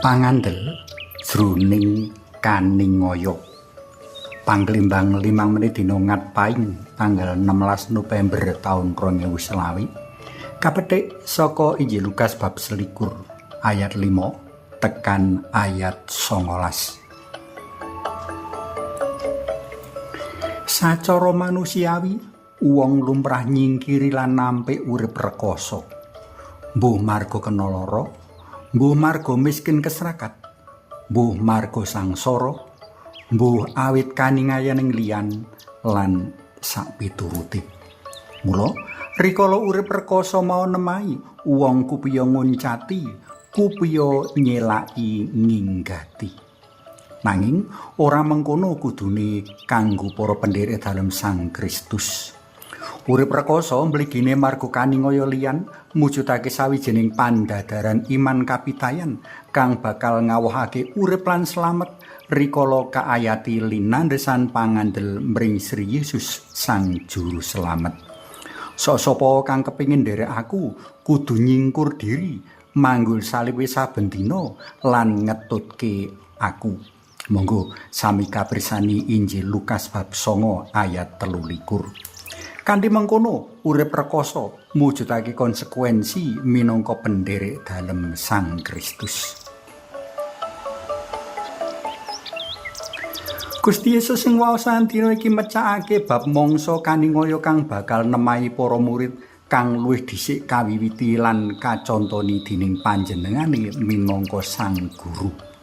Pangandel jroning kaningaya. Panglimbang 5 menit dina Ngatpaing tanggal 16 November taun 2020. Kapethik saka Injil Lukas bab 21 ayat 5 tekan ayat 19. Sacara manusiawi, wong lumrah nyingkiri lan nampik urip rekoso. Mbuh marga kena lara, mbuh marga miskin keserakat, mbuh marga sangsara, mbuh awit kaningayaning liyan lan sakpituruté. Mula rikala urip rekoso mau nemahi, wong kupiya ngoncati, kupiya nyelaki nginggati. Nanging ora mengkono kudune kanggo para pendherek dalem Sang Kristus. Urip rekoso mligine marga kaningaya liyan mujudake sawijining pandadaran iman kapitayan kang bakal ngawuhake urip lan slamet rikala kaayati linandhesan pangandel mring Sri Yesus Sang Juru Slamet. Sapa kang kepingin nderek aku kudu nyingkur diri, manggul salib saben dina lan ngetutke aku. Monggo sami kapirsani Injil Lukas bab 9 ayat 23. Kanthi mengkono urip rekoso mujudake konsekuensi minangka pendherek dalem Sang Kristus. Gusti Yesus sing waosan dina iki mecakake bab mangsa kaningaya kang bakal nemahi para murid kang luwih dhisik kawiwiti lan kacontoni dening panjenengane minangka Sang Guru.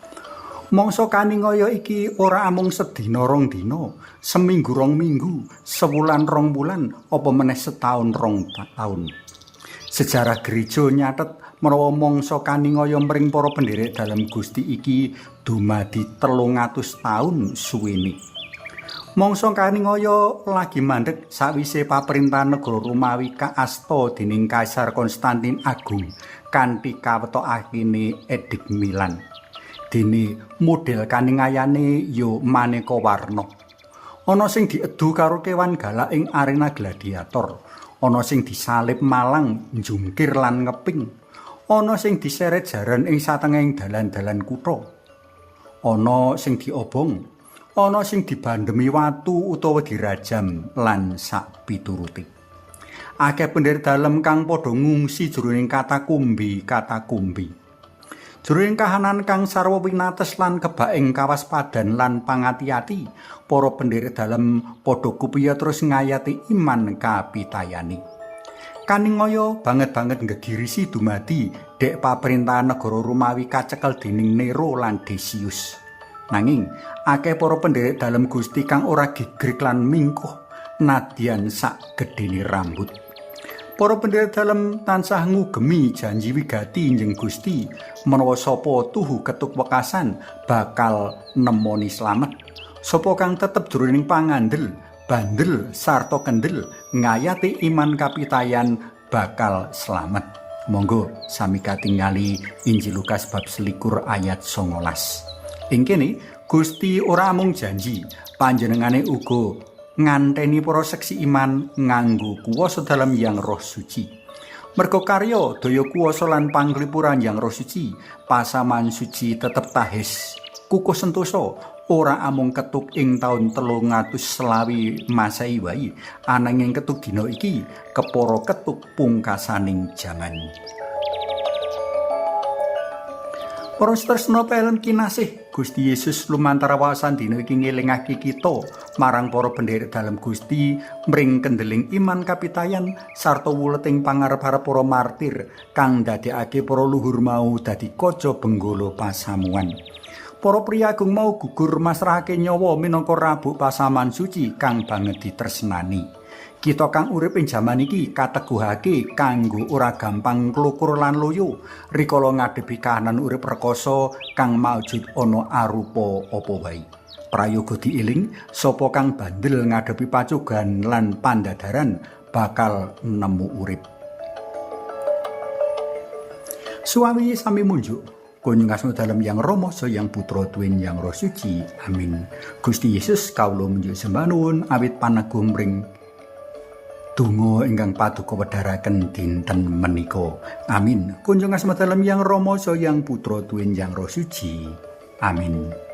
Mangsa kaningaya iki ora amung sedina rong dina, seminggu rong minggu, sewulan rong wulan, apa meneh setahun rong taun. Sejarah gereja nyatet menawa mangsa kaningaya mring para pendherek dalem Gusti iki dumadi 300 taun suwene. Mangsa kaningaya lagi mandheg sawise paprintahan negara Romawi kaasta dening Kaisar Konstantin Agung kanthi kawetokake Edik Milan. Dene model kaningayane ya maneka warna. Ana sing diedu karo kewan galak ing arena gladiator, ana sing disalib malang njungkir lan ngeping, ana sing diseret jaran ing satengahing dalan-dalan kutha, ana sing diobong, ana sing dibandemi watu utawa dirajam lan sakpiturute. Akeh pendherek dalem kang padha ngungsi jroning katakumbi. Jroning kahanan kang sarwa winates lan kebak ing kawaspadan lan pangati-ati, para pendherek dalem padha kupiya terus ngayati iman kapitayane. Kaningaya banget-banget nggegirisi dumadi dek paprintahan negara Romawi kacekel dening Nero lan Decius. Nanging akeh para pendherek dalem Gusti kang ora gigrik lan mingkuh nadyan sak gedene rambut. Para pendherek dalem tansah ngugemi janji wigati injing Gusti menawa sapa tuhu ketuk wekasan bakal nemoni slamet. Sapa kang tetep jroning pangandel, bandel sarta kendel ngayati iman kapitayan bakal slamet. Monggo sami katingali Injil Lukas bab 21 ayat 19. Ing kene Gusti ora mung janji, panjenengane uga nganteni para seksi iman nganggo kuwasa dalam Yang Roh Suci. Merga karya daya kuwasa lan panglipuran Yang Roh Suci, pasaman suci tetep tahis kukuh sentosa ora amung ketuk ing taun 320 Masehi wae, ananging ketuk dina iki kepara ketuk pungkasaning jaman. Para tresna pelen kinasih, Gusti Yesus lumantar waosan dina iki ngelingake kita marang para pendherek dalem Gusti mring kendeling iman kapitayan sarta wuleting pangarep-arep para martir kang ndadekake para luhur mau dadi kaca benggala pasamuan. Para priyagung mau gugur masrahake nyawa minangka rabuk pasaman suci kang banget ditresnani. Kita kang urip ing jaman iki kateguhake kanggo ora gampang klukur lan loyo rikala ngadepi kahanan urip rekoso kang maujud ana arupa apa wae. Prayoga diiling sapa kang bandel ngadepi pacogan lan pandadaran bakal nemu urip. Suami sami munjuk kunjungasmu dalam Yang Rama Yang Putra Tuwin Yang Roh Suci. Amin. Gusti Yesus kawula munjuk sembah nuwun awit paneguh mring Donga ingkang paduka wedharaken dinten menika. Amin. Kunjung asma dalem Yang Rama Sang Yang Putra Tuwin Yang Roh Suci. Amin.